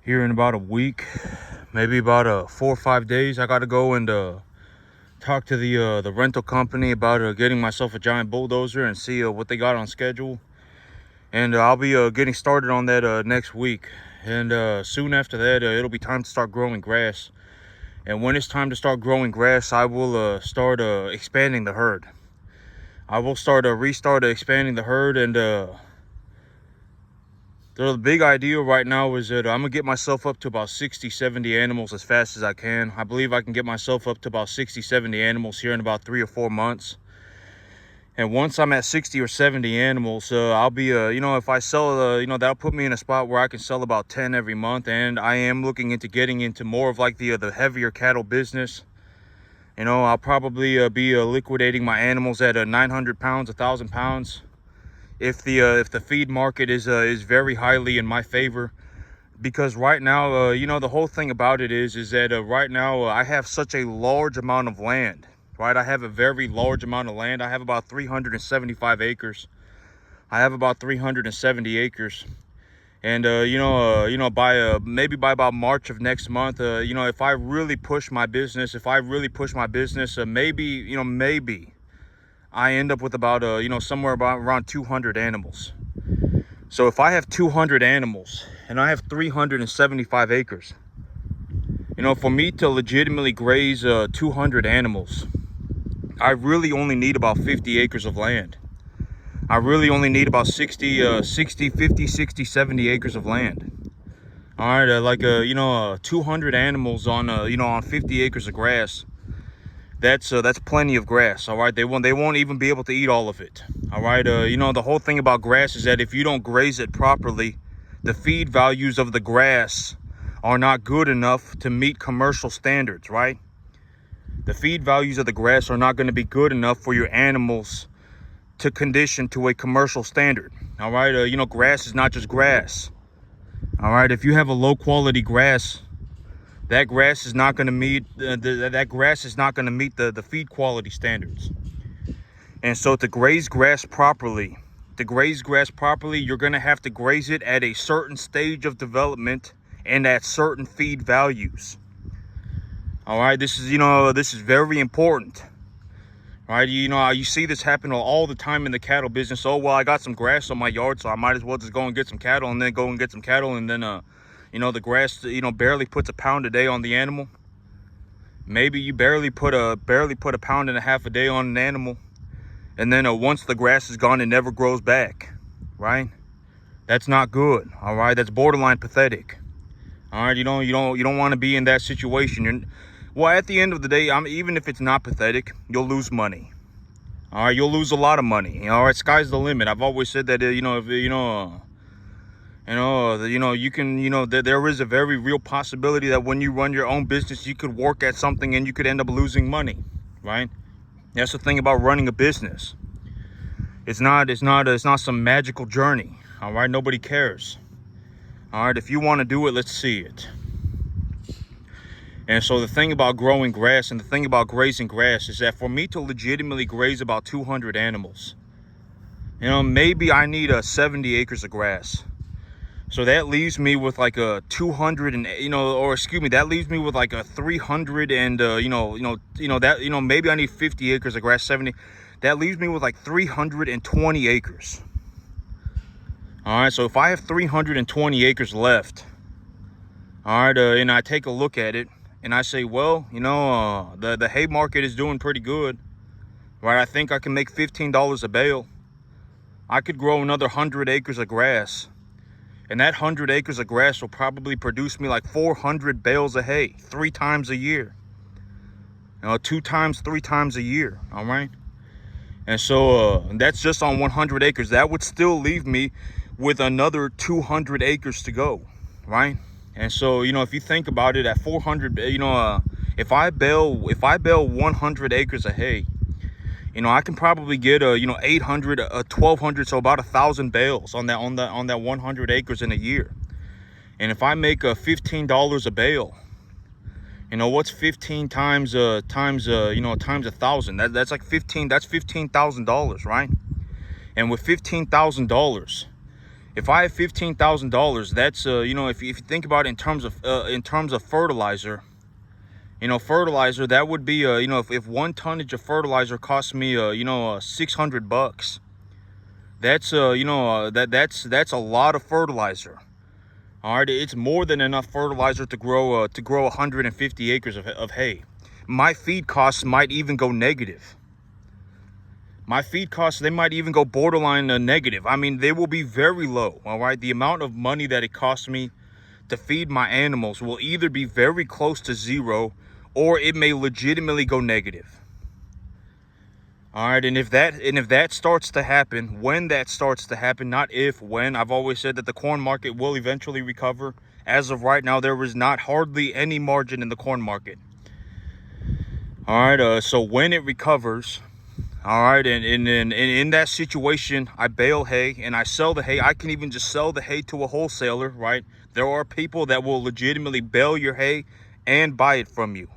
here in about a week, maybe about 4 or 5 days. I got to go and talk to the rental company about getting myself a giant bulldozer and see what they got on schedule. And I'll be getting started on that next week. And soon after that, it'll be time to start growing grass. And when it's time to start growing grass, I will start expanding the herd. I will restart expanding the herd. And the big idea right now is that I'm gonna get myself up to about 60, 70 animals as fast as I can. I believe I can get myself up to about 60, 70 animals here in about 3 or 4 months. And once I'm at 60 or 70 animals, I'll be, if I sell, that'll put me in a spot where I can sell about 10 every month. And I am looking into getting into more of like the heavier cattle business. I'll probably be liquidating my animals at 900 pounds, 1,000 pounds. If the feed market is very highly in my favor, because right now, the whole thing about it is that right now I have such a large amount of land. Right, I have a very large amount of land. I have about 375 acres. I have about 370 acres, and maybe by about March of next month, if I really push my business, maybe I end up with about somewhere about around 200 animals. So if I have 200 animals and I have 375 acres, for me to legitimately graze 200 animals, I really only need about 50 acres of land. I really only need about 50, 60, 70 acres of land. All right, 200 animals on 50 acres of grass. That's plenty of grass. All right, they won't even be able to eat all of it. All right, the whole thing about grass is that if you don't graze it properly, the feed values of the grass are not good enough to meet commercial standards, right? The feed values of the grass are not going to be good enough for your animals to condition to a commercial standard. All right, grass is not just grass. All right, if you have a low quality grass, that grass is not going to meet the feed quality standards. And so to graze grass properly, you're going to have to graze it at a certain stage of development and at certain feed values. All right, this is very important. All right, you see this happen all the time in the cattle business. Oh, well, I got some grass on my yard, so I might as well just go and get some cattle, and then the grass, barely puts a pound a day on the animal. Maybe you barely put a pound and a half a day on an animal, and then once the grass is gone, it never grows back, right? That's not good. All right, that's borderline pathetic. All right, you don't want to be in that situation. Well, at the end of the day, even if it's not pathetic, you'll lose money. All right, you'll lose a lot of money. All right, sky's the limit. I've always said that there is a very real possibility that when you run your own business, you could work at something and you could end up losing money, right? That's the thing about running a business. It's not some magical journey. All right, nobody cares. All right, if you want to do it, let's see it. And so the thing about growing grass and the thing about grazing grass is that for me to legitimately graze about 200 animals, maybe I need 70 acres of grass. So that leaves me with like a 200 and, that leaves me with like a 300 and, maybe I need 50 acres of grass, 70. That leaves me with like 320 acres. All right, so if I have 320 acres left, all right, and I take a look at it and I say, well, the hay market is doing pretty good, right? I think I can make $15 a bale. I could grow another 100 acres of grass, and that 100 acres of grass will probably produce me like 400 bales of hay 3 times a year. 2 times, 3 times a year, all right? And so that's just on 100 acres. That would still leave me with another 200 acres to go, right? And so, if you think about it, at 400, if I bale 100 acres of hay, I can probably get 800, 1,200, so about 1,000 bales on that 100 acres in a year. And if I make $15 a bale, what's 15 times 1,000? That's like 15. That's $15,000, right? And with $15,000, If I have $15,000, that's you know, if you think about it in terms of fertilizer, you know, fertilizer, that would be you know, if 1 tonnage of fertilizer costs me you know, $600, that's you know, that's a lot of fertilizer. All right, it's more than enough fertilizer to grow 150 acres of hay. My feed costs might even go negative. My feed costs, they might even go borderline negative. I mean, they will be very low. All right, the amount of money that it costs me to feed my animals will either be very close to zero, or it may legitimately go negative. All right, and if that starts to happen, when that starts to happen, not if, when. I've always said that the corn market will eventually recover. As of right now, there is not hardly any margin in the corn market. All right, so when it recovers, all right, and in that situation, I bale hay and I sell the hay. I can even just sell the hay to a wholesaler, right? There are people that will legitimately bale your hay and buy it from you.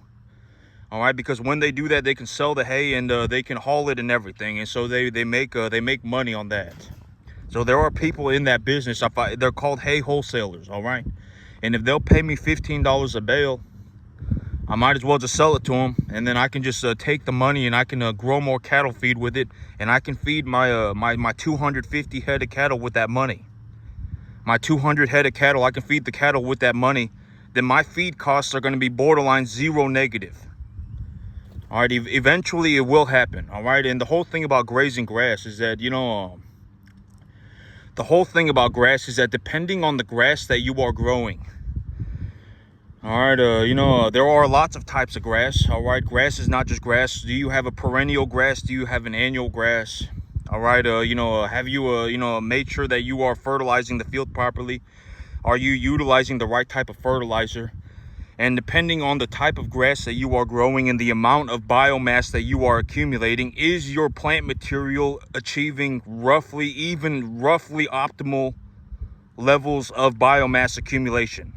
All right, because when they do that, they can sell the hay and they can haul it and everything, and so they make money on that. So there are people in that business. They're called hay wholesalers. All right, and if they'll pay me $15 a bale, I might as well just sell it to them, and then I can just take the money and I can grow more cattle feed with it, and I can feed my my 250 head of cattle with that money. My 200 head of cattle, I can feed the cattle with that money. Then my feed costs are going to be borderline zero negative. All right, eventually it will happen. All right, and the whole thing about grazing grass is that, you know, the whole thing about grass is that depending on the grass that you are growing, all right, you know, there are lots of types of grass. All right, grass is not just grass. Do you have a perennial grass? Do you have an annual grass? All right, you know, have you you know, made sure that you are fertilizing the field properly? Are you utilizing the right type of fertilizer? And depending on the type of grass that you are growing and the amount of biomass that you are accumulating, is your plant material achieving roughly optimal levels of biomass accumulation?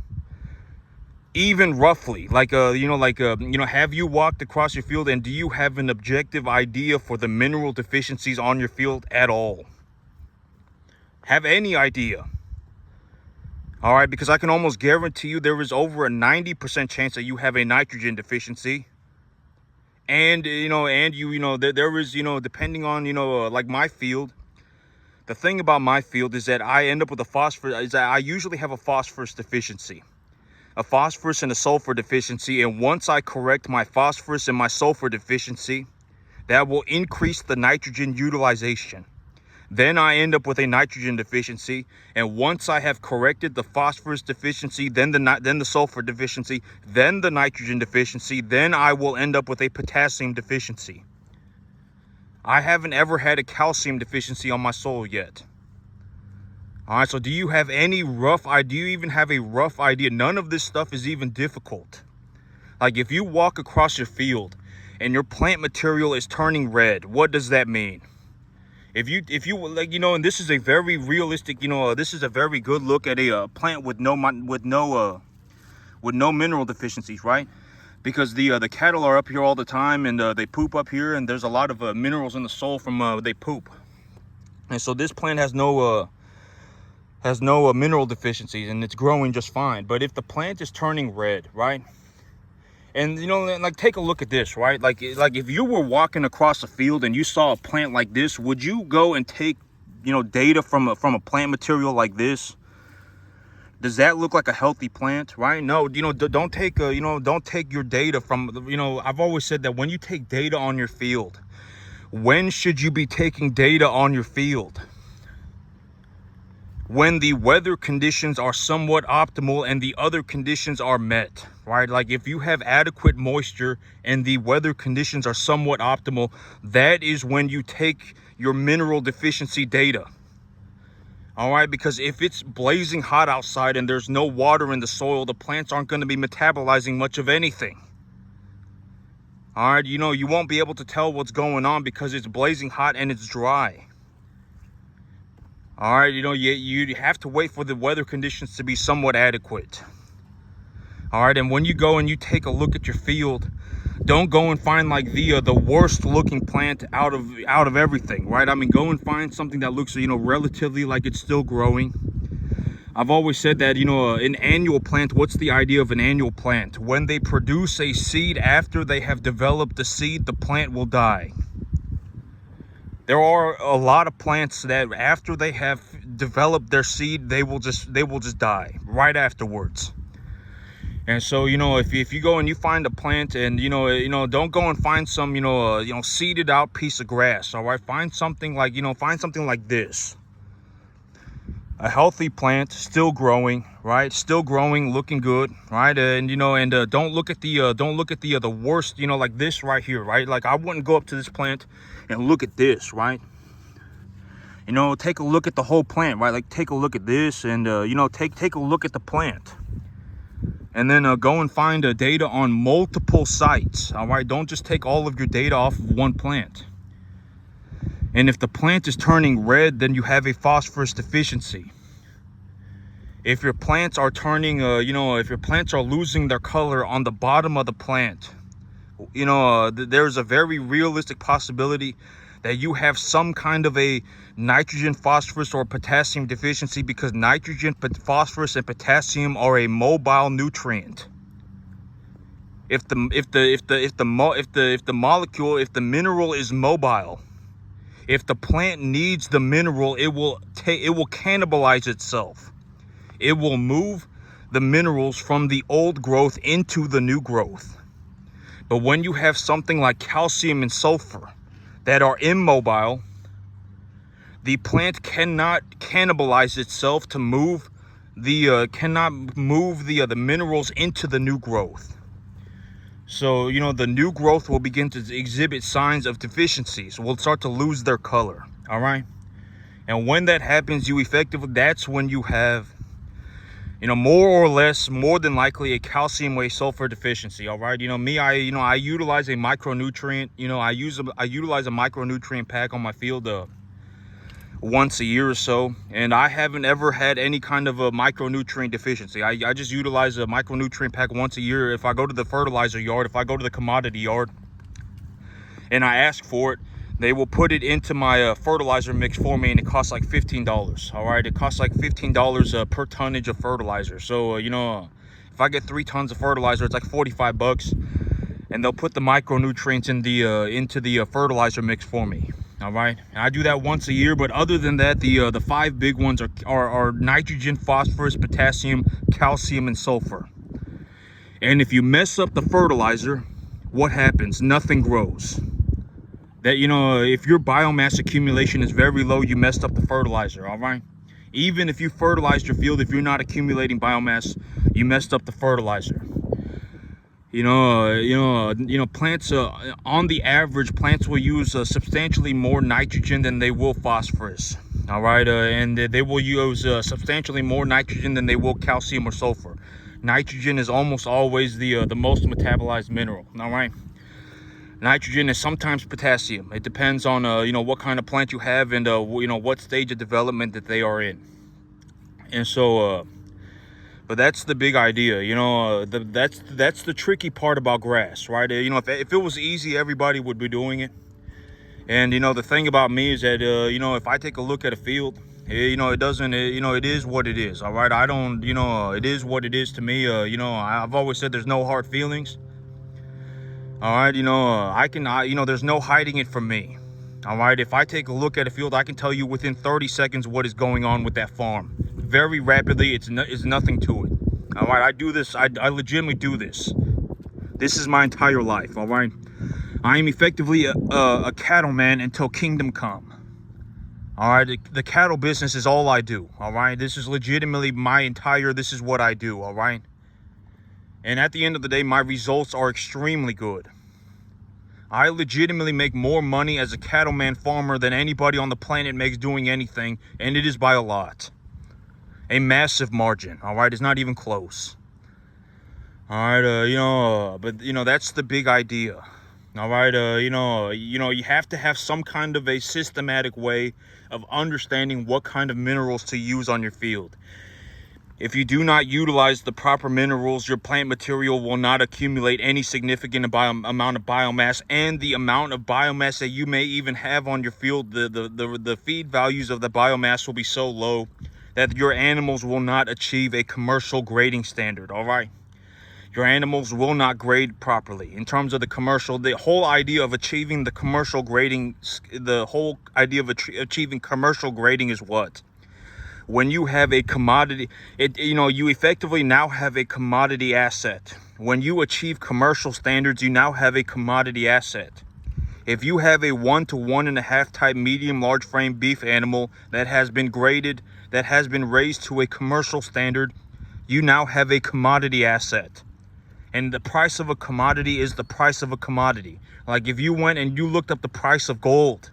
Even roughly, like you know, have you walked across your field and do you have an objective idea for the mineral deficiencies on your field at all? Have any idea? All right, because I can almost guarantee you there is over a 90% chance that you have a nitrogen deficiency. And, you know, there is, you know, depending on, you know, like my field, the thing about my field is that I end up with a phosphorus, is that I usually have a phosphorus deficiency, a phosphorus and a sulfur deficiency. And once I correct my phosphorus and my sulfur deficiency, that will increase the nitrogen utilization. Then I end up with a nitrogen deficiency, and once I have corrected the phosphorus deficiency, then the sulfur deficiency, then the nitrogen deficiency, then I will end up with a potassium deficiency. I haven't ever had a calcium deficiency on my soil yet. All right, so do you have any rough idea? Do you even have a rough idea? None of this stuff is even difficult. Like if you walk across your field and your plant material is turning red, what does that mean? If you like, you know, and this is a very realistic, you know, this is a very good look at a plant with no mineral deficiencies, right? Because the cattle are up here all the time, and they poop up here, and there's a lot of minerals in the soil from they poop, and so this plant has no mineral deficiencies, and it's growing just fine. But if the plant is turning red, right? And, you know, like, take a look at this, right? Like if you were walking across a field and you saw a plant like this, would you go and take, you know, data from a plant material like this? Does that look like a healthy plant, right? No, you know, don't take your data from, you know, I've always said that when you take data on your field, when should you be taking data on your field? When the weather conditions are somewhat optimal and the other conditions are met, right? Like if you have adequate moisture and the weather conditions are somewhat optimal, that is when you take your mineral deficiency data. All right, because if it's blazing hot outside and there's no water in the soil, the plants aren't going to be metabolizing much of anything. All right, you know, you won't be able to tell what's going on because it's blazing hot and it's dry. All right, you know, you have to wait for the weather conditions to be somewhat adequate. All right, and when you go and you take a look at your field, Don't go and find like the worst looking plant out of everything, right? I mean, go and find something that looks, you know, relatively like it's still growing. I've always said that, you know, an annual plant, what's the idea of an annual plant? When they produce a seed, after they have developed the seed, the plant will die. There are a lot of plants that after they have developed their seed, they will just die right afterwards. And so, you know, if you go and you find a plant, and you know, don't go and find some, you know, seeded out piece of grass. All right, find something like, you know, find something like this. A healthy plant, still growing, right? Still growing, looking good, right? And you know, and don't look at the worst, you know, like this right here, right? Like I wouldn't go up to this plant and look at this, right? You know, take a look at the whole plant, right? Like take a look at this, and you know, take a look at the plant, and then go and find data on multiple sites. All right, don't just take all of your data off of one plant. And if the plant is turning red, then you have a phosphorus deficiency. If your plants are turning, you know, if your plants are losing their color on the bottom of the plant, you know, there's a very realistic possibility that you have some kind of a nitrogen, phosphorus, or potassium deficiency, because nitrogen, phosphorus, and potassium are a mobile nutrient. If the mineral is mobile, if the plant needs the mineral, it will cannibalize itself. It will move the minerals from the old growth into the new growth. But when you have something like calcium and sulfur that are immobile, the plant cannot cannibalize itself to move the minerals into the new growth. So, you know, the new growth will begin to exhibit signs of deficiencies, will start to lose their color. All right. And when that happens, that's when you have, you know, more than likely a calcium or sulfur deficiency. All right. You know, I utilize a micronutrient, you know, I utilize a micronutrient pack on my field once a year or so, and I haven't ever had any kind of a micronutrient deficiency. I just utilize a micronutrient pack once a year. If I go to the fertilizer yard, if I go to the commodity yard and I ask for it, they will put it into my fertilizer mix for me, and it costs like $15. All right, it costs like $15 per tonnage of fertilizer. So you know, if I get 3 tons of fertilizer, it's like $45, and they'll put the micronutrients in into the fertilizer mix for me. All right, and I do that once a year. But other than that, the 5 big ones are nitrogen, phosphorus, potassium, calcium, and sulfur. And if you mess up the fertilizer, what happens? Nothing grows. That, you know, if your biomass accumulation is very low, you messed up the fertilizer. All right, even if you fertilized your field, if you're not accumulating biomass, you messed up the fertilizer. Plants, on the average, plants will use substantially more nitrogen than they will phosphorus. All right, and they will use substantially more nitrogen than they will calcium or sulfur. Nitrogen is almost always the most metabolized mineral. All right, nitrogen is sometimes potassium. It depends on what kind of plant you have, and what stage of development that they are in. And so but that's the big idea, you know. That's the tricky part about grass, right? You know, if it was easy, everybody would be doing it. And you know, the thing about me is that if I take a look at a field, it is what it is. All right, I don't, it is what it is to me. I've always said there's no hard feelings. All right, there's no hiding it from me. All right, if I take a look at a field, I can tell you within 30 seconds what is going on with that farm. Very rapidly. It's nothing to it. All right, I do this. I legitimately do this. This is my entire life. All right, I am effectively a cattleman until kingdom come. All right, the cattle business is all I do. All right, this is legitimately this is what I do. All right, and at the end of the day, my results are extremely good. I legitimately make more money as a cattleman farmer than anybody on the planet makes doing anything, and it is by a lot. A massive margin. All right, it's not even close. All right, but that's the big idea. All right, you have to have some kind of a systematic way of understanding what kind of minerals to use on your field. If you do not utilize the proper minerals, your plant material will not accumulate any significant amount of biomass, and the amount of biomass that you may even have on your field, the feed values of the biomass will be so low that your animals will not achieve a commercial grading standard. All right, your animals will not grade properly. In terms of the commercial, the whole idea of achieving the commercial grading, achieving commercial grading is what? When you have a commodity, you effectively now have a commodity asset. When you achieve commercial standards, you now have a commodity asset. If you have a 1 to 1.5 type medium large frame beef animal that has been graded, that has been raised to a commercial standard, you now have a commodity asset. And the price of a commodity is the price of a commodity. Like if you went and you looked up the price of gold,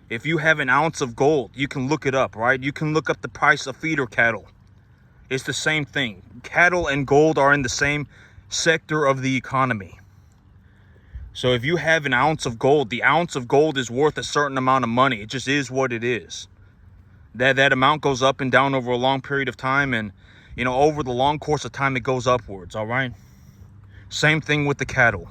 if you have an ounce of gold, you can look it up, right? You can look up the price of feeder cattle. It's the same thing. Cattle and gold are in the same sector of the economy. So if you have an ounce of gold, the ounce of gold is worth a certain amount of money. It just is what it is. That amount goes up and down over a long period of time, and over the long course of time it goes upwards, all right? Same thing with the cattle.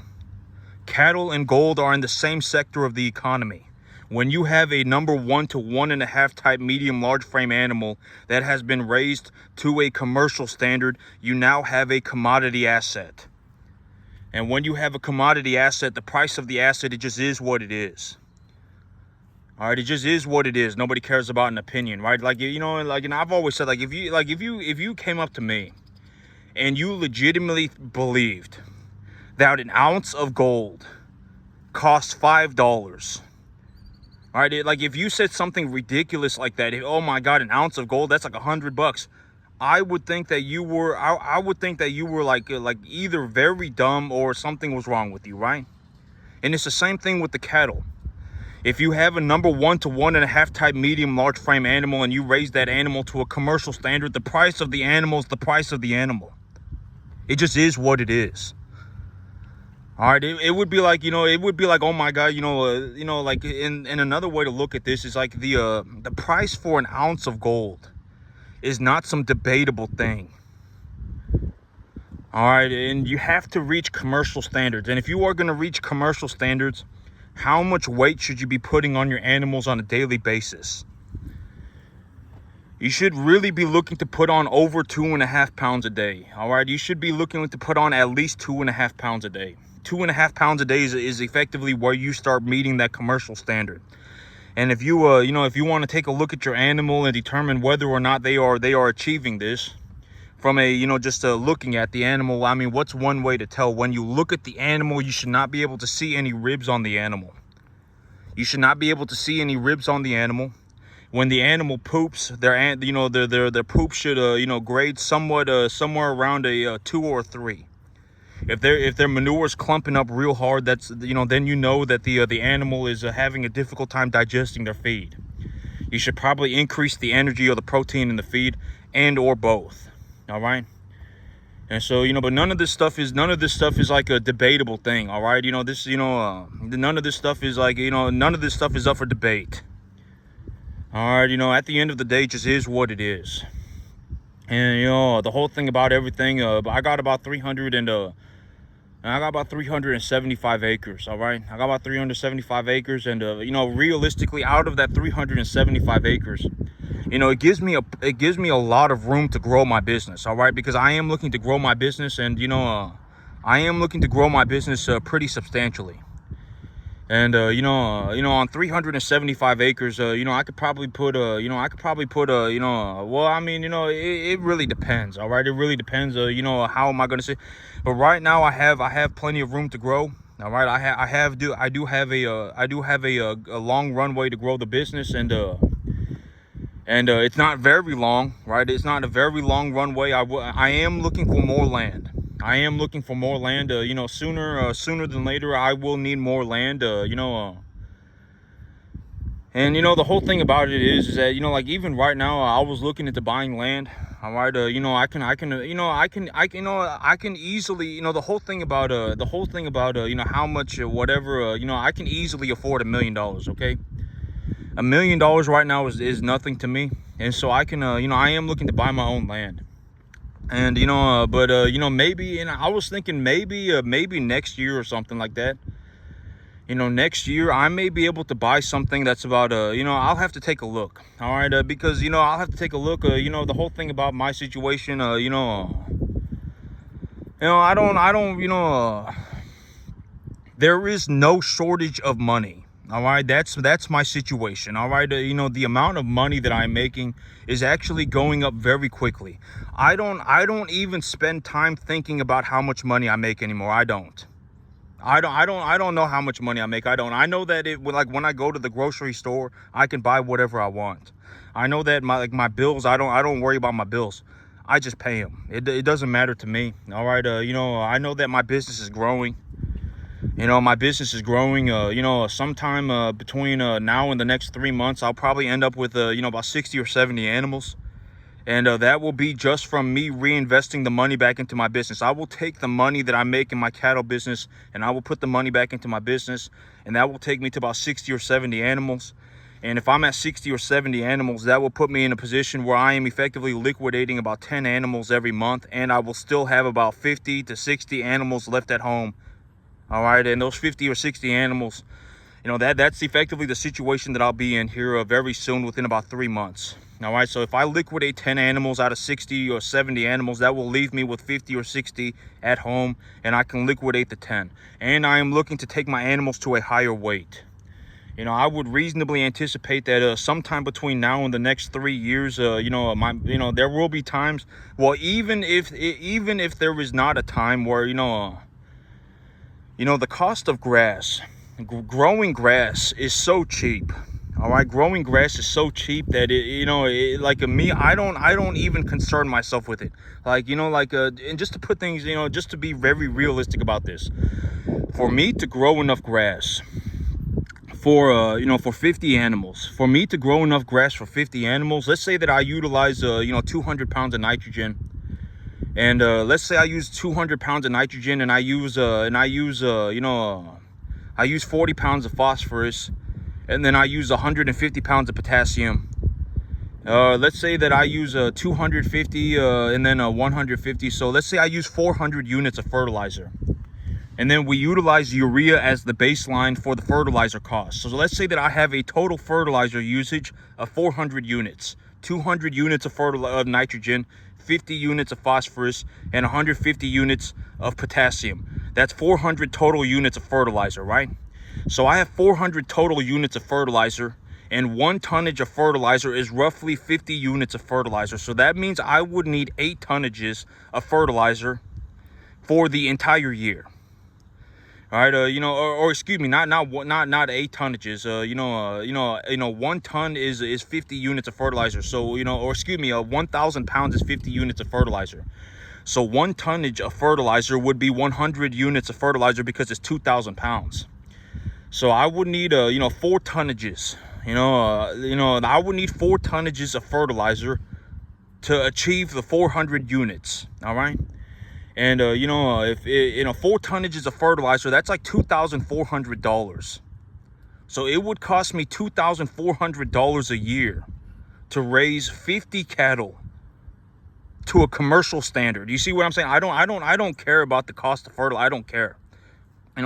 Cattle and gold are in the same sector of the economy. When you have a number 1 to 1.5 type medium large frame animal that has been raised to a commercial standard, you now have a commodity asset. And when you have a commodity asset, the price of the asset, it just is what it is. All right, it just is what it is. Nobody cares about an opinion, right? And I've always said, if you came up to me and you legitimately believed that an ounce of gold costs $5, all right, if you said something ridiculous like that, oh my God, an ounce of gold, that's like $100. I would think that you were, I would think that you were like either very dumb or something was wrong with you, right? And it's the same thing with the cattle. If you have a number 1 to 1.5 type medium large frame animal and you raise that animal to a commercial standard, the price of the animal is the price of the animal. It just is what it is. All right, it would be like, oh my God, like in another way to look at this is like the price for an ounce of gold is not some debatable thing. All right, and you have to reach commercial standards. And if you are going to reach commercial standards, how much weight should you be putting on your animals on a daily basis? You should really be looking to put on over 2.5 pounds a day. All right, you should be looking to put on at least 2.5 pounds a day. 2.5 pounds a day is effectively where you start meeting that commercial standard. And if you if you want to take a look at your animal and determine whether or not they are achieving this from a just looking at the animal, I mean, what's one way to tell? When you look at the animal, you should not be able to see any ribs on the animal. You should not be able to see any ribs on the animal. When the animal poops, their poop should grade somewhat somewhere around a 2 or 3. If their manure is clumping up real hard, that's then you know that the animal is having a difficult time digesting their feed. You should probably increase the energy or the protein in the feed, and or both. All right. And so but none of this stuff is like a debatable thing. All right, none of this stuff is like none of this stuff is up for debate. All right, at the end of the day, it just is what it is. And the whole thing about everything, I got about 375 acres. All right, I got about 375 acres, and realistically, out of that 375 acres, it gives me a lot of room to grow my business. All right, because I am looking to grow my business, and I am looking to grow my business pretty substantially. And on 375 acres, I could probably put well, I mean, it really depends. All right, it really depends. How am I going to say? But right now, I have plenty of room to grow. All right, I do have a long runway to grow the business, and it's not very long, right? It's not a very long runway. I am looking for more land. I am looking for more land. Sooner than later, I will need more land. And the whole thing about it is that like even right now, I was looking into buying land. All right, I can easily, the whole thing about how much whatever, I can easily afford $1 million. Okay, $1 million right now is nothing to me, and so I can, I am looking to buy my own land. And maybe, and I was thinking maybe next year or something like that. Next year I may be able to buy something that's about I'll have to take a look. All right, because I'll have to take a look. The whole thing about my situation. I don't. There is no shortage of money. All right, that's my situation. All right, the amount of money that I'm making is actually going up very quickly. I don't even spend time thinking about how much money I make anymore. I don't know how much money I make. I know that like when I go to the grocery store, I can buy whatever I want. I know that my bills, I don't worry about my bills. I just pay them. It doesn't matter to me. All right, I know that my business is growing. My business is growing. Sometime between now and the next 3 months, I'll probably end up with about 60 or 70 animals. And that will be just from me reinvesting the money back into my business. I will take the money that I make in my cattle business and I will put the money back into my business. And that will take me to about 60 or 70 animals. And if I'm at 60 or 70 animals, that will put me in a position where I am effectively liquidating about 10 animals every month. And I will still have about 50 to 60 animals left at home. All right. And those 50 or 60 animals, that's effectively the situation that I'll be in here very soon, within about 3 months. All right, so if I liquidate 10 animals out of 60 or 70 animals, that will leave me with 50 or 60 at home, and I can liquidate the 10. And I am looking to take my animals to a higher weight. I would reasonably anticipate that sometime between now and the next 3 years, there will be times. Well, even if there is not a time where the cost of grass, growing grass is so cheap. All right, growing grass is so cheap that like me, I don't even concern myself with it. And just to put things, just to be very realistic about this, for me to grow enough grass for 50 animals, for me to grow enough grass for 50 animals, let's say that I utilize 200 pounds of nitrogen, and let's say I use 200 pounds of nitrogen, and I use 40 pounds of phosphorus, and then I use 150 pounds of potassium. Let's say that I use 250 and then 150. So let's say I use 400 units of fertilizer. And then we utilize urea as the baseline for the fertilizer cost. So let's say that I have a total fertilizer usage of 400 units. 200 units of nitrogen, 50 units of phosphorus, and 150 units of potassium. That's 400 total units of fertilizer, right? So I have 400 total units of fertilizer, and 1 tonnage of fertilizer is roughly 50 units of fertilizer. So that means I would need 8 tonnages of fertilizer for the entire year. All right, or excuse me, not 8 tonnages. 1 ton is 50 units of fertilizer. So 1,000 pounds is 50 units of fertilizer. So 1 tonnage of fertilizer would be 100 units of fertilizer, because it's 2,000 pounds. So I would need 4 tonnages. I would need 4 tonnages of fertilizer to achieve the 400 units. All right. And if 4 tonnages of fertilizer, that's like $2,400. So it would cost me $2,400 a year to raise 50 cattle to a commercial standard. You see what I'm saying? I don't care about the cost of fertilizer. I don't care.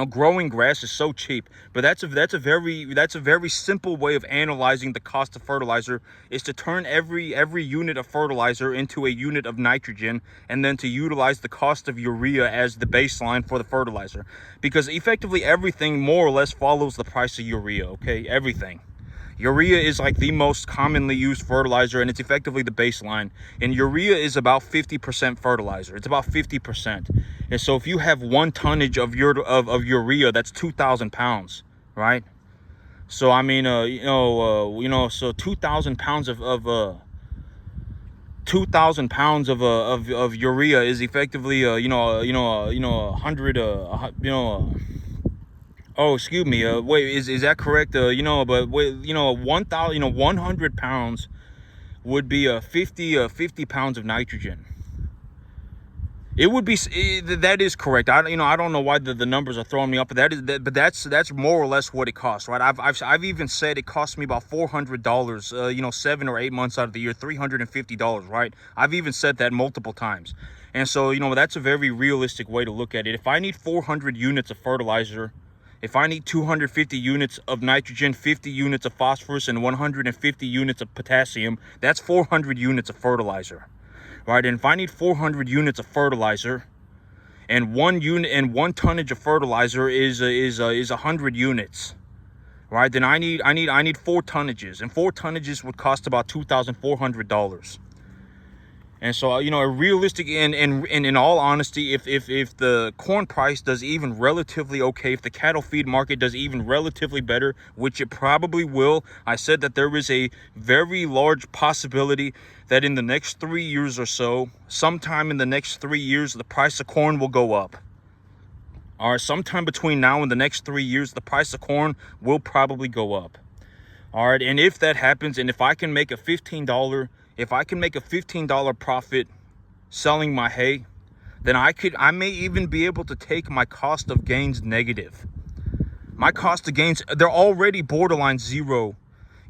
Growing grass is so cheap, but that's a very simple way of analyzing the cost of fertilizer, is to turn every unit of fertilizer into a unit of nitrogen, and then to utilize the cost of urea as the baseline for the fertilizer, because effectively everything more or less follows the price of urea. Okay, everything. Urea is like the most commonly used fertilizer, and it's effectively the baseline. And urea is about 50% fertilizer. It's about 50%. And so if you have 1 tonnage of urea, that's 2,000 pounds, right? So I mean, so 2,000 pounds of 2,000 pounds of urea is effectively 100 Oh, excuse me. Wait, is that correct? But wait, 100 pounds would be 50 pounds of nitrogen. It would be, that is correct. I don't know why the numbers are throwing me up, but that's more or less what it costs, right? I've even said it cost me about $400, 7 or 8 months out of the year, $350, right? I've even said that multiple times. And so, that's a very realistic way to look at it. If I need 400 units of fertilizer, if I need 250 units of nitrogen, 50 units of phosphorus, and 150 units of potassium, that's 400 units of fertilizer. Right, and if I need 400 units of fertilizer, and one tonnage of fertilizer is 100 units, right? Then I need 4 tonnages, and 4 tonnages would cost about $2,400. And so, a realistic, and in all honesty, if the corn price does even relatively okay, if the cattle feed market does even relatively better, which it probably will, I said that there is a very large possibility that in the next 3 years or so, sometime in the next 3 years, the price of corn will go up. All right, sometime between now and the next 3 years, the price of corn will probably go up. All right, and if that happens, and if I can make a $15 profit selling my hay, then I may even be able to take my cost of gains negative. My cost of gains, they're already borderline zero.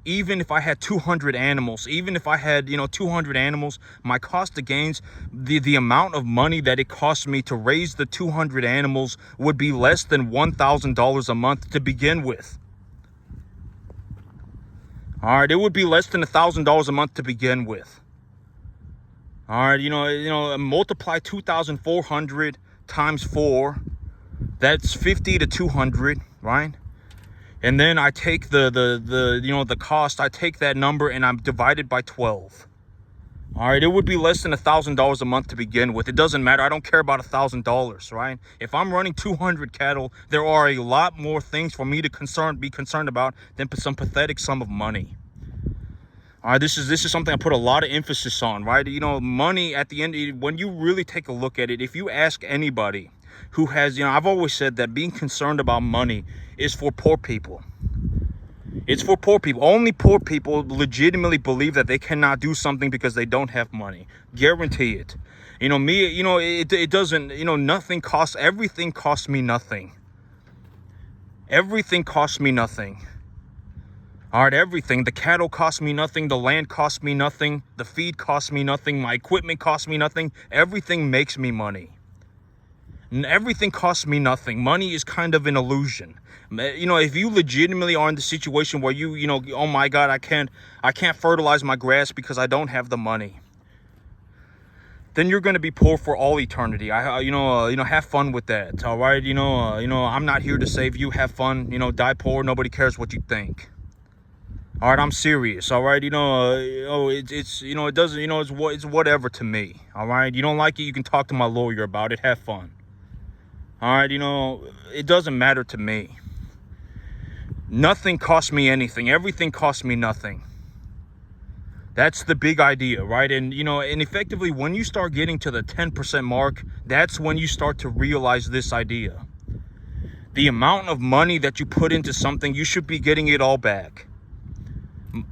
Even if I had 200 animals, even if I had, 200 animals, my cost of gains, the amount of money that it costs me to raise the 200 animals would be less than $1,000 a month to begin with. All right, it would be less than $1,000 a month to begin with. All right, multiply 2,400 times 4, that's 50 to 200, right? And then I take the cost, I take that number and I'm divided by 12. All right, it would be less than $1,000 a month to begin with. It doesn't matter. I don't care about $1,000, right? If I'm running 200 cattle, there are a lot more things for me to be concerned about than some pathetic sum of money. All right, this is something I put a lot of emphasis on, right? Money at the end, when you really take a look at it, if you ask anybody who has, I've always said that being concerned about money is for poor people. It's for poor people. Only poor people legitimately believe that they cannot do something because they don't have money. Guarantee it. It doesn't, nothing costs, everything costs me nothing. Everything costs me nothing. All right, everything. The cattle cost me nothing. The land costs me nothing. The feed costs me nothing. My equipment costs me nothing. Everything makes me money. And everything costs me nothing. Money is kind of an illusion. If you legitimately are in the situation where oh my God, I can't fertilize my grass because I don't have the money, then you're going to be poor for all eternity. Have fun with that. All right. I'm not here to save you. Have fun. Die poor. Nobody cares what you think. All right, I'm serious. All right, it doesn't, it's whatever to me. All right, you don't like it, you can talk to my lawyer about it. Have fun. All right, it doesn't matter to me. Nothing costs me anything. Everything costs me nothing. That's the big idea, right? And effectively, when you start getting to the 10% mark, that's when you start to realize this idea. The amount of money that you put into something, you should be getting it all back.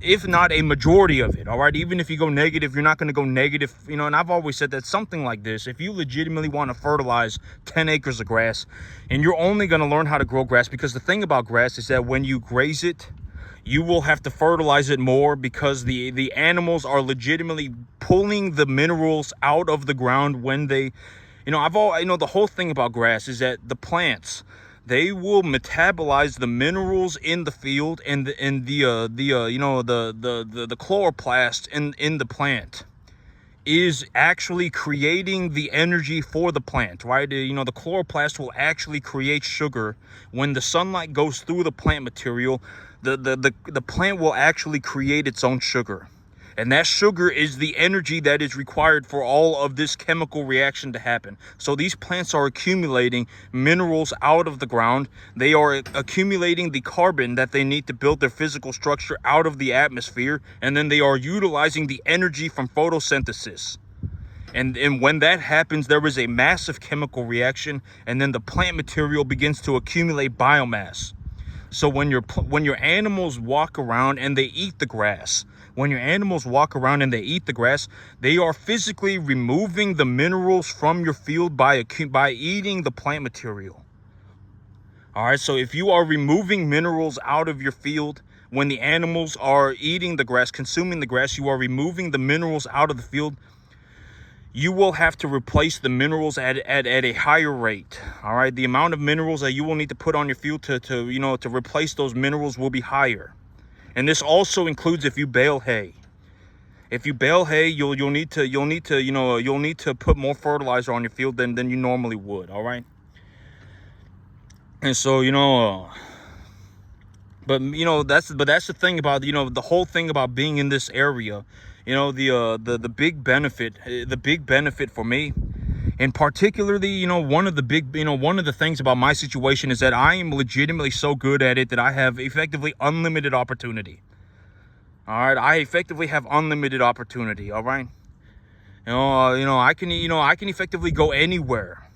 If not a majority of it. All right, even if you go negative, you're not going to go negative, and I've always said that something like this, if you legitimately want to fertilize 10 acres of grass, and you're only going to learn how to grow grass, because the thing about grass is that when you graze it, you will have to fertilize it more, because the animals are legitimately pulling the minerals out of the ground when they, the whole thing about grass is that the plants, they will metabolize the minerals in the field, and the chloroplast in the plant is actually creating the energy for the plant, right? The chloroplast will actually create sugar. When the sunlight goes through the plant material, the plant will actually create its own sugar. And that sugar is the energy that is required for all of this chemical reaction to happen. So these plants are accumulating minerals out of the ground. They are accumulating the carbon that they need to build their physical structure out of the atmosphere. And then they are utilizing the energy from photosynthesis. And when that happens, there is a massive chemical reaction. And then the plant material begins to accumulate biomass. So when your animals walk around and they eat the grass, When your animals walk around and they eat the grass, they are physically removing the minerals from your field by eating the plant material. All right, so if you are removing minerals out of your field, when the animals are eating the grass, consuming the grass, you are removing the minerals out of the field. You will have to replace the minerals at a higher rate. All right, the amount of minerals that you will need to put on your field to replace those minerals will be higher. And this also includes if you bale hay. If you bale hay, you'll need to put more fertilizer on your field than you normally would. All right. And so, that's the thing about, the whole thing about being in this area, the big benefit for me, and particularly, one of the things about my situation is that I am legitimately so good at it that I have effectively unlimited opportunity. All right. I effectively have unlimited opportunity. All right. I can effectively go anywhere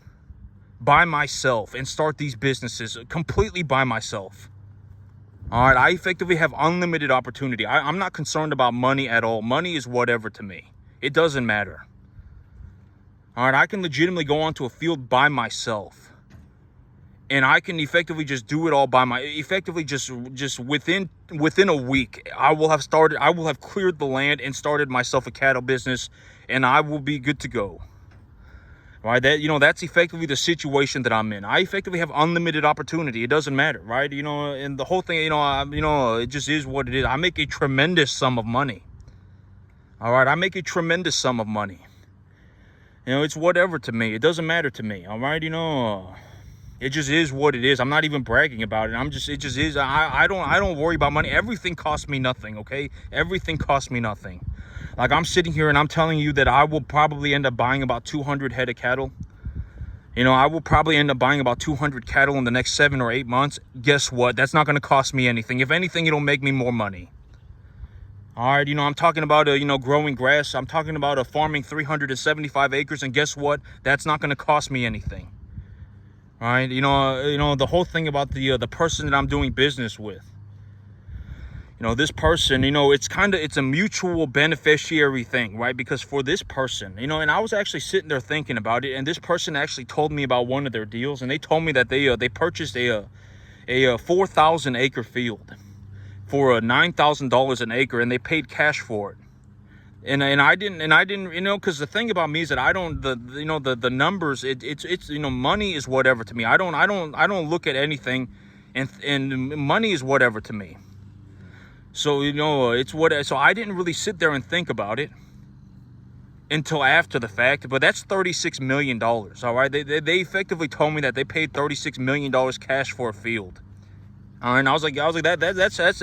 by myself and start these businesses completely by myself. All right, I effectively have unlimited opportunity. I'm not concerned about money at all. Money is whatever to me. It doesn't matter. All right, I can legitimately go onto a field by myself, and I can effectively just do it all just within a week. I will have cleared the land and started myself a cattle business, and I will be good to go. Right, that's effectively the situation that I'm in. I effectively have unlimited opportunity. It doesn't matter, right? And the whole thing, it just is what it is. I make a tremendous sum of money. All right, I make a tremendous sum of money. It's whatever to me. It doesn't matter to me. All right, it just is what it is. I'm not even bragging about it. It just is. I don't worry about money. Everything costs me nothing. Okay, everything costs me nothing. Like, I'm sitting here and I'm telling you that I will probably end up buying about 200 head of cattle. I will probably end up buying about 200 cattle in the next 7 or 8 months. Guess what? That's not going to cost me anything. If anything, it'll make me more money. All right, I'm talking about, growing grass. I'm talking about farming 375 acres. And guess what? That's not going to cost me anything. All right, the whole thing about the person that I'm doing business with. This person, it's a mutual beneficiary thing, right? Because for this person, and I was actually sitting there thinking about it, and this person actually told me about one of their deals, and they told me that they purchased a 4,000 acre field for $9,000 an acre, and they paid cash for it. And I didn't, because the thing about me is that I don't, the numbers, it's money is whatever to me. I don't look at anything, and money is whatever to me. So, so I didn't really sit there and think about it until after the fact, but that's $36 million, all right? They effectively told me that they paid $36 million cash for a field. And I was like, that's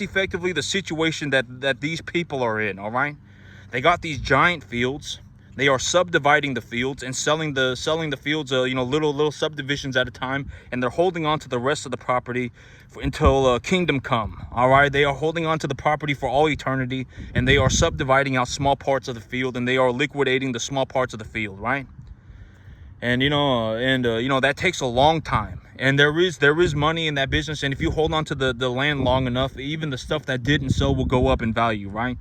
effectively the situation that these people are in, all right? They got these giant fields. They are subdividing the fields and selling the fields, little subdivisions at a time, and they're holding on to the rest of the property until kingdom come. All right, they are holding on to the property for all eternity, and they are subdividing out small parts of the field, and they are liquidating the small parts of the field, right? And that takes a long time, and there is money in that business, and if you hold on to the land long enough, even the stuff that didn't sell will go up in value, right?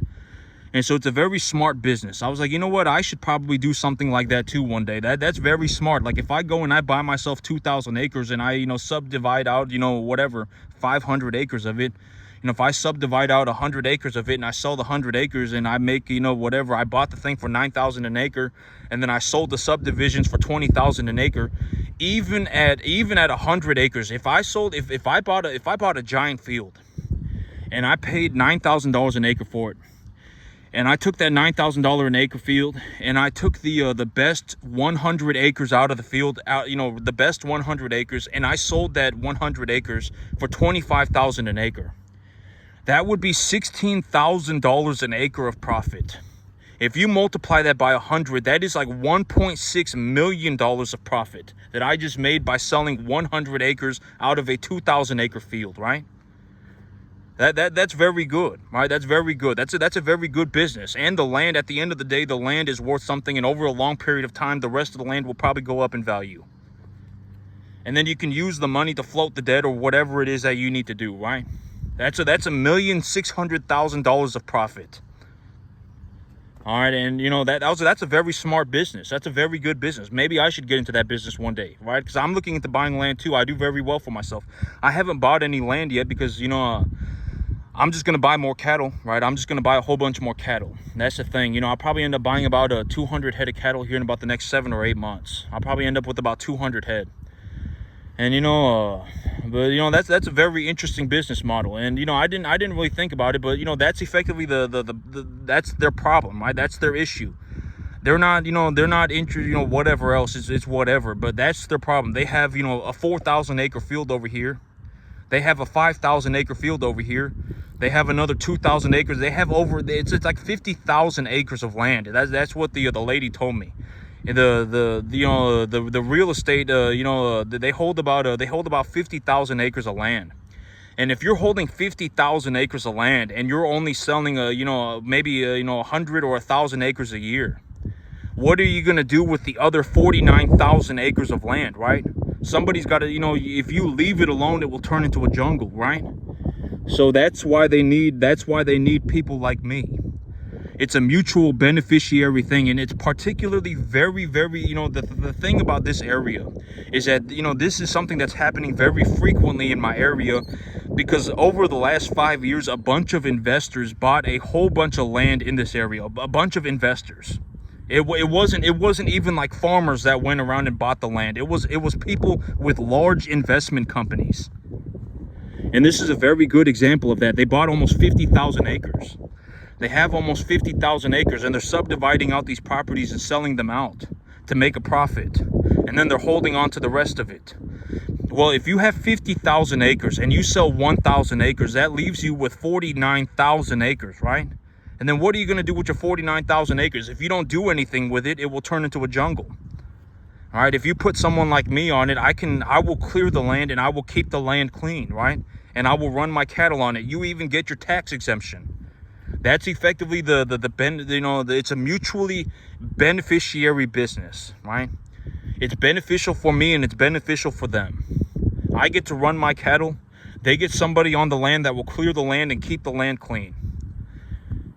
And so it's a very smart business. I was like, you know what? I should probably do something like that too one day. That's very smart. Like, if I go and I buy myself 2,000 acres and I, subdivide out, 500 acres of it. If I subdivide out 100 acres of it and I sell the 100 acres and I make, whatever, I bought the thing for $9,000 an acre, and then I sold the subdivisions for $20,000 an acre. Even at 100 acres, if I bought a giant field and I paid $9,000 an acre for it, and I took that $9,000 an acre field, and I took the best 100 acres out of the field, the best 100 acres, and I sold that 100 acres for $25,000 an acre. That would be $16,000 an acre of profit. If you multiply that by 100, that is like $1.6 million of profit that I just made by selling 100 acres out of a 2,000 acre field, right? That's very good, right? That's very good. That's a very good business. And the land, at the end of the day, the land is worth something, and over a long period of time, the rest of the land will probably go up in value. And then you can use the money to float the debt or whatever it is that you need to do, right? That's $1,600,000 of profit. All right, and you know that's a very smart business. That's a very good business. Maybe I should get into that business one day, right? Because I'm looking into buying land too. I do very well for myself. I haven't bought any land yet because I'm just gonna buy more cattle, right? I'm just gonna buy a whole bunch more cattle. That's the thing. I'll probably end up buying about 200 head of cattle here in about the next 7 or 8 months. I'll probably end up with about 200 head. And but that's a very interesting business model. And I didn't really think about it, but that's effectively that's their problem, right? That's their issue. They're not interested, whatever else, it's whatever, but that's their problem. They have a 4,000 acre field over here. They have a 5,000 acre field over here. They have another 2,000 acres. They have it's like 50,000 acres of land. That's what the lady told me. The real estate, they hold about 50,000 acres of land. And if you're holding 50,000 acres of land and you're only selling maybe 100 or 1,000 acres a year, what are you going to do with the other 49,000 acres of land, right? Somebody's got to, if you leave it alone, it will turn into a jungle, right? So that's why they need people like me. It's a mutual beneficiary thing, and it's particularly very, very, the thing about this area is that, this is something that's happening very frequently in my area, because over the last 5 years, a bunch of investors bought a whole bunch of land in this area, a bunch of investors. It wasn't even like farmers that went around and bought the land. It was people with large investment companies. And this is a very good example of that. They bought almost 50,000 acres. They have almost 50,000 acres, and they're subdividing out these properties and selling them out to make a profit. And then they're holding on to the rest of it. Well, if you have 50,000 acres and you sell 1,000 acres, that leaves you with 49,000 acres, right? And then what are you going to do with your 49,000 acres? If you don't do anything with it, it will turn into a jungle. All right, if you put someone like me on it, I will clear the land and I will keep the land clean, right? And I will run my cattle on it. You even get your tax exemption. That's effectively it's a mutually beneficiary business, right? It's beneficial for me and it's beneficial for them. I get to run my cattle. They get somebody on the land that will clear the land and keep the land clean,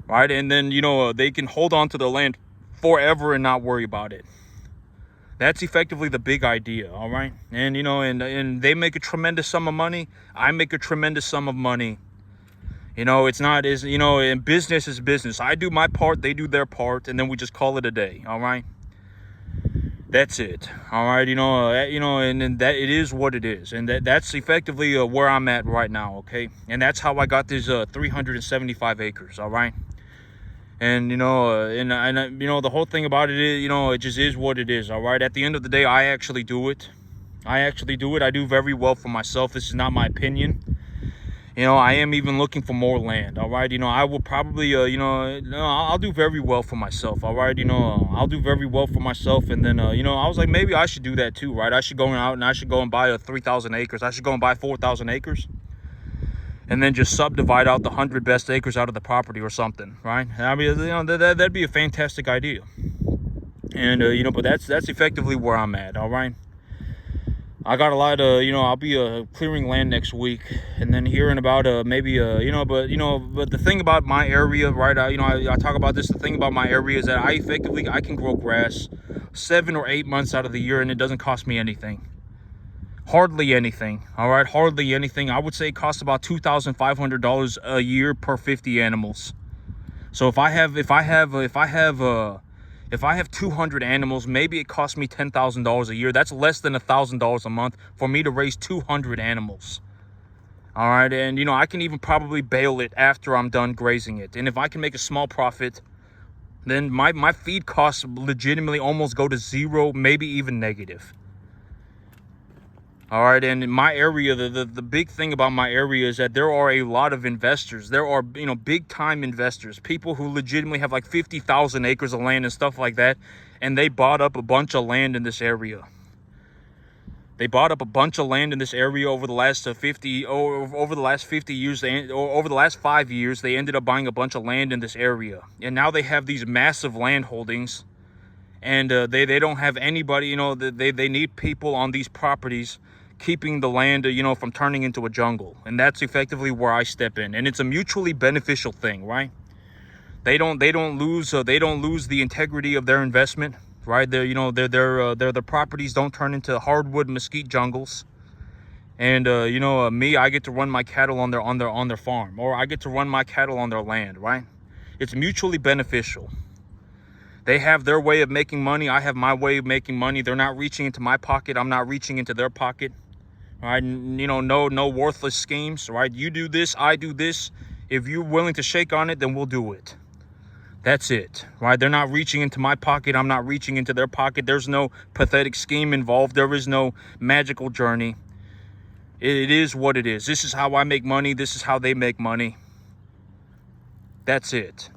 right? And then, they can hold on to the land forever and not worry about it. That's effectively the big idea, all right? And, and they make a tremendous sum of money. I make a tremendous sum of money. It's not as, and business is business. I do my part, they do their part, and then we just call it a day, all right? That's it, all right? And that it is what it is. And that's effectively where I'm at right now, okay? And that's how I got this 375 acres, all right? And, the whole thing about it is, it just is what it is, all right? At the end of the day, I actually do it. I do very well for myself. This is not my opinion. I am even looking for more land, all right? I will probably, I'll do very well for myself, all right? I'll do very well for myself. And then, I was like, maybe I should do that too, right? I should go out and I should go and buy 3,000 acres. I should go and buy 4,000 acres. And then just subdivide out the 100 best acres out of the property or something, right? I mean, that'd be a fantastic idea. And, but that's effectively where I'm at, all right? I got a lot of, I'll be clearing land next week, and then hearing about maybe, but the thing about my area, right? I talk about this. The thing about my area is that I can grow grass 7 or 8 months out of the year, and it doesn't cost me anything. Hardly anything, all right? Hardly anything. I would say it costs about $2,500 a year per 50 animals. So if I have 200 animals, maybe it costs me $10,000 a year. That's less than $1,000 a month for me to raise 200 animals. All right, and I can even probably bail it after I'm done grazing it. And if I can make a small profit, then my feed costs legitimately almost go to zero, maybe even negative. All right, and in my area, the big thing about my area is that there are a lot of investors. There are, big time investors, people who legitimately have like 50,000 acres of land and stuff like that, and they bought up a bunch of land in this area. They bought up a bunch of land in this area over the last 50 years. Over the last 5 years, they ended up buying a bunch of land in this area, and now they have these massive land holdings, and they don't have anybody. They need people on these properties keeping the land, you know, from turning into a jungle. And that's effectively where I step in. And it's a mutually beneficial thing, right? They don't lose the integrity of their investment, right? Their properties don't turn into hardwood mesquite jungles. And me, I get to run my cattle on their farm, or I get to run my cattle on their land, right? It's mutually beneficial. They have their way of making money. I have my way of making money. They're not reaching into my pocket. I'm not reaching into their pocket. All right, you know, no worthless schemes, right? You do this, I do this. If you're willing to shake on it, then we'll do it. That's it, right? They're not reaching into my pocket. I'm not reaching into their pocket. There's no pathetic scheme involved. There is no magical journey. It is what it is. This is how I make money. This is how they make money. That's it.